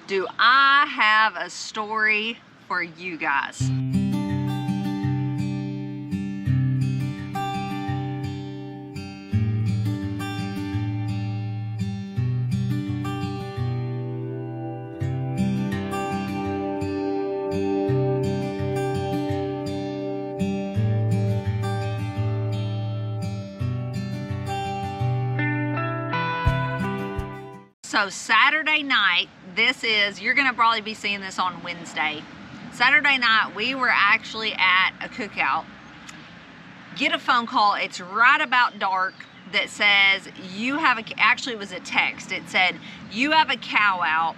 do I have a story for you guys. So Saturday night, you're gonna probably be seeing this on Wednesday. Saturday night, we were actually at a cookout. Get a phone call, it's right about dark, that says actually it was a text. It said, you have a cow out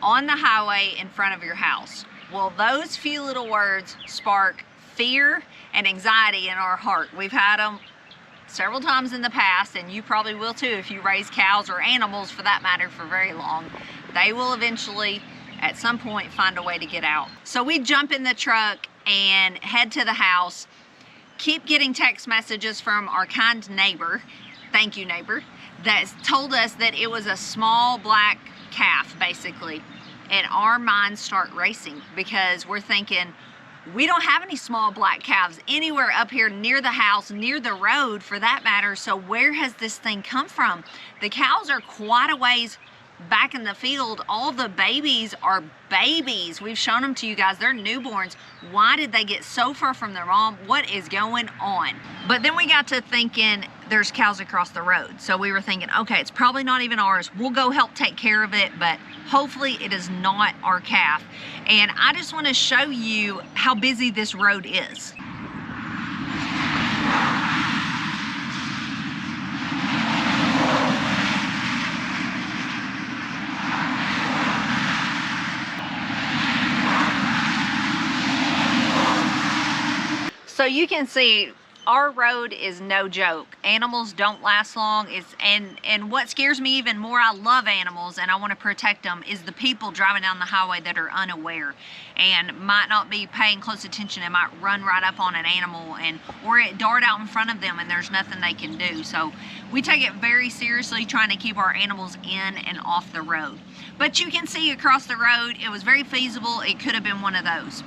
on the highway in front of your house. Well, those few little words spark fear and anxiety in our heart. We've had them several times in the past, and you probably will too if you raise cows or animals for that matter for very long. They will eventually at some point find a way to get out. So we jump in the truck and head to the house. Keep getting text messages from our kind neighbor, thank you neighbor, that told us that it was a small black calf basically. And our minds start racing because we're thinking, we don't have any small black calves anywhere up here near the house, near the road for that matter, so where has this thing come from? The cows are quite a ways back in the field. All the babies are babies. We've shown them to you guys, they're newborns. Why did they get so far from their mom? What is going on? But then we got to thinking, there's cows across the road. So we were thinking, okay, it's probably not even ours. We'll go help take care of it, but hopefully it is not our calf. And I just want to show you how busy this road is. So you can see our road is no joke. Animals don't last long. And what scares me even more, I love animals and I want to protect them, is the people driving down the highway that are unaware and might not be paying close attention and might run right up on an animal or it dart out in front of them and there's nothing they can do. So we take it very seriously, trying to keep our animals in and off the road. But you can see across the road, it was very feasible. It could have been one of those.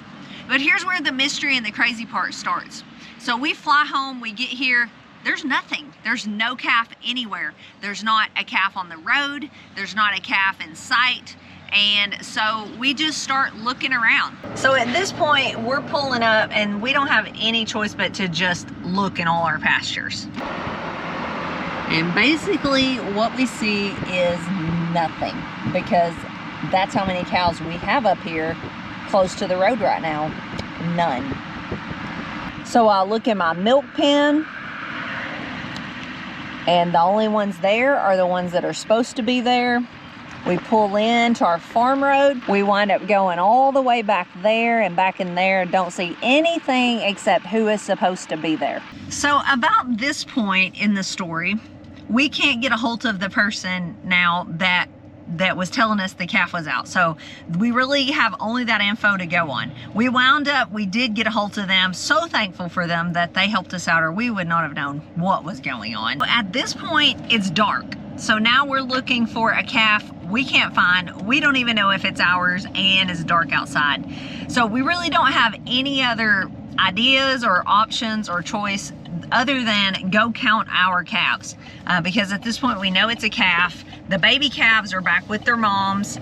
But here's where the mystery and the crazy part starts. So we fly home, we get here, there's nothing. There's no calf anywhere. There's not a calf on the road. There's not a calf in sight. And so we just start looking around. So at this point, we're pulling up and we don't have any choice but to just look in all our pastures. And basically what we see is nothing, because that's how many cows we have up here close to the road right now. None. So I look in my milk pen, and the only ones there are the ones that are supposed to be there. We pull into our farm road. We wind up going all the way back there and back in there. Don't see anything except who is supposed to be there. So about this point in the story, we can't get a hold of the person now that was telling us the calf was out. So we really have only that info to go on. We did get a hold of them. So thankful for them that they helped us out, or we would not have known what was going on. At this point, it's dark. So now we're looking for a calf we can't find. We don't even know if it's ours, and it's dark outside. So we really don't have any other ideas or options or choice other than go count our calves, because at this point we know it's a calf. The baby calves are back with their moms.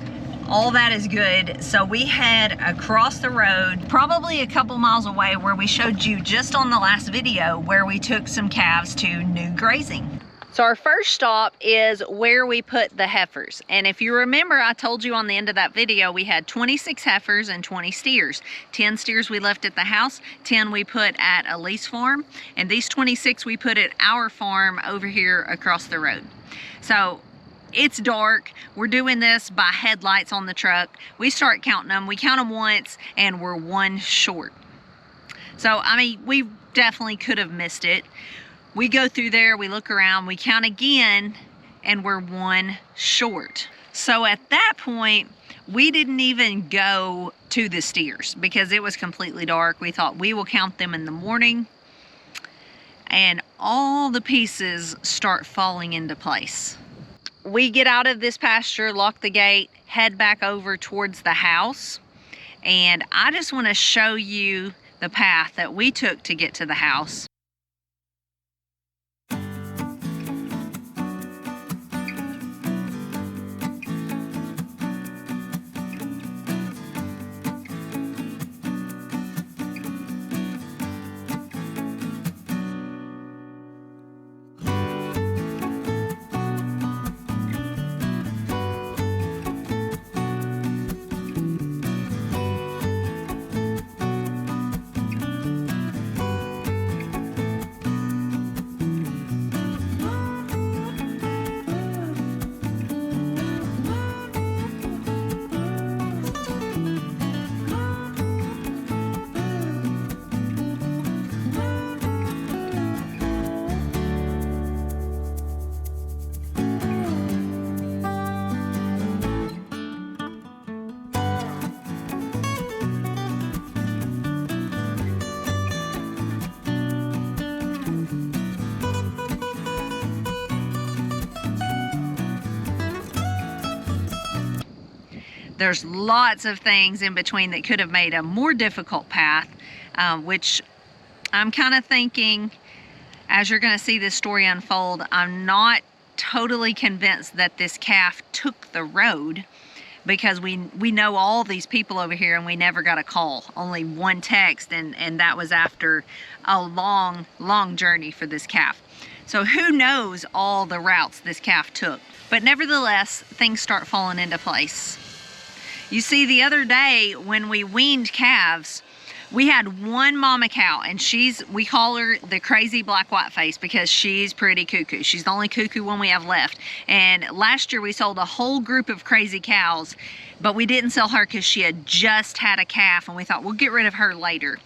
All that is good. So we head across the road, probably a couple miles away, where we showed you just on the last video where we took some calves to new grazing. So our first stop is where we put the heifers. And if you remember, I told you on the end of that video, we had 26 heifers and 20 steers. 10 steers we left at the house, 10 we put at a lease farm, and these 26 we put at our farm over here across the road. So it's dark. We're doing this by headlights on the truck. We start counting them. We count them once and we're one short. So, I mean, we definitely could have missed it. We go through there, we look around, we count again, and we're one short. So at that point, we didn't even go to the steers because it was completely dark. We thought we will count them in the morning, and all the pieces start falling into place. we get out of this pasture, lock the gate, head back over towards the house. And I just want to show you the path that we took to get to the house. There's lots of things in between that could have made a more difficult path, which I'm kind of thinking, as you're going to see this story unfold, I'm not totally convinced that this calf took the road, because we know all these people over here and we never got a call, only one text, and that was after a long journey for this calf. So who knows all the routes this calf took. But nevertheless, things start falling into place. You see, the other day when we weaned calves, we had one mama cow, and we call her the crazy black white face because she's pretty cuckoo. She's the only cuckoo one we have left. And last year we sold a whole group of crazy cows, but we didn't sell her because she had just had a calf, and we thought we'll get rid of her later.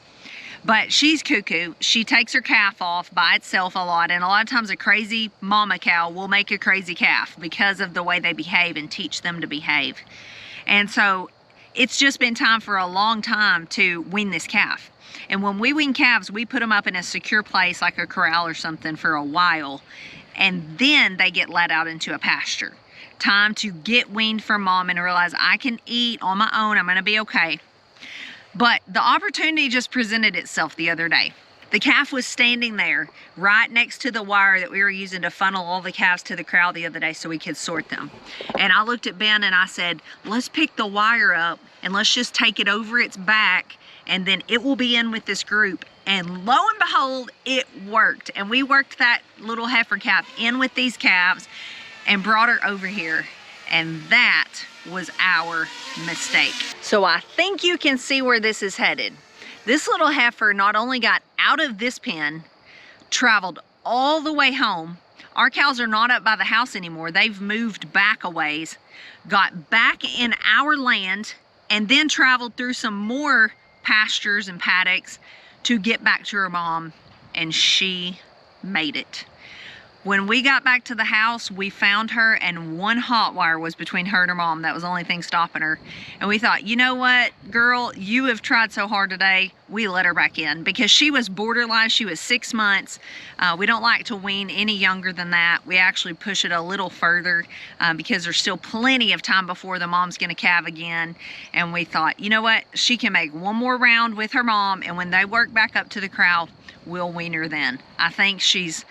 But she's cuckoo. She takes her calf off by itself a lot, and a lot of times a crazy mama cow will make a crazy calf because of the way they behave and teach them to behave. And so it's just been time for a long time to wean this calf. And when we wean calves, we put them up in a secure place like a corral or something for a while, and then they get let out into a pasture. Time to get weaned from mom and realize I can eat on my own, I'm gonna be okay. But the opportunity just presented itself the other day. The calf was standing there right next to the wire that we were using to funnel all the calves to the corral the other day so we could sort them. And I looked at Ben and I said, let's pick the wire up and let's just take it over its back, and then it will be in with this group. And lo and behold, it worked. And we worked that little heifer calf in with these calves and brought her over here. And that was our mistake. So I think you can see where this is headed. This little heifer not only got out of this pen, traveled all the way home. Our cows are not up by the house anymore. They've moved back a ways, got back in our land, and then traveled through some more pastures and paddocks to get back to her mom, and she made it. When we got back to the house, we found her, and one hot wire was between her and her mom. That was the only thing stopping her. And we thought, you know what, girl, you have tried so hard today. We let her back in because she was borderline. She was 6 months. We don't like to wean any younger than that. We actually push it a little further because there's still plenty of time before the mom's gonna calve again. And we thought, you know what, she can make one more round with her mom, and when they work back up to the corral, we'll wean her then. I think she's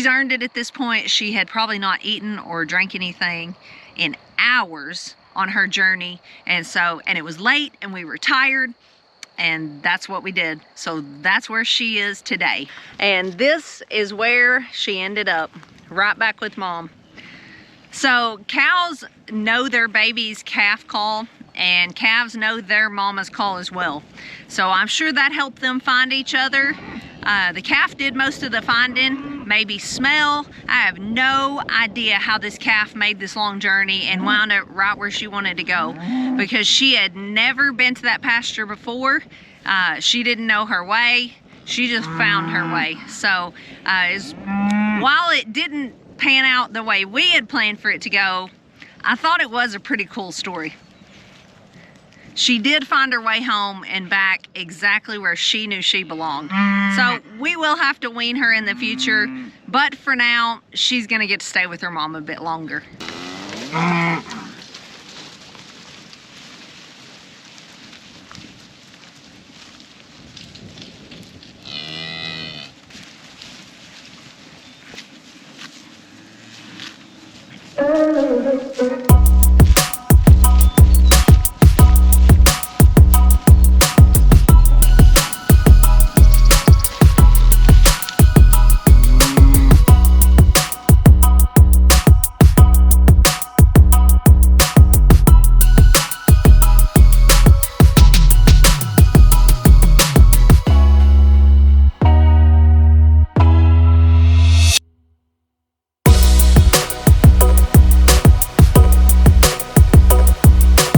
earned it at this point. She had probably not eaten or drank anything in hours on her journey, and it was late and we were tired, and that's what we did. So that's where she is today, and this is where she ended up, right back with mom. So cows know their baby's calf call, and calves know their mama's call as well. So I'm sure that helped them find each other. The calf did most of the finding, maybe smell. I have no idea how this calf made this long journey and wound up right where she wanted to go, because she had never been to that pasture before. She didn't know her way. She just found her way. So while it didn't pan out the way we had planned for it to go, I thought it was a pretty cool story. She did find her way home and back exactly where she knew she belonged. So we will have to wean her in the future, But for now, she's gonna get to stay with her mom a bit longer.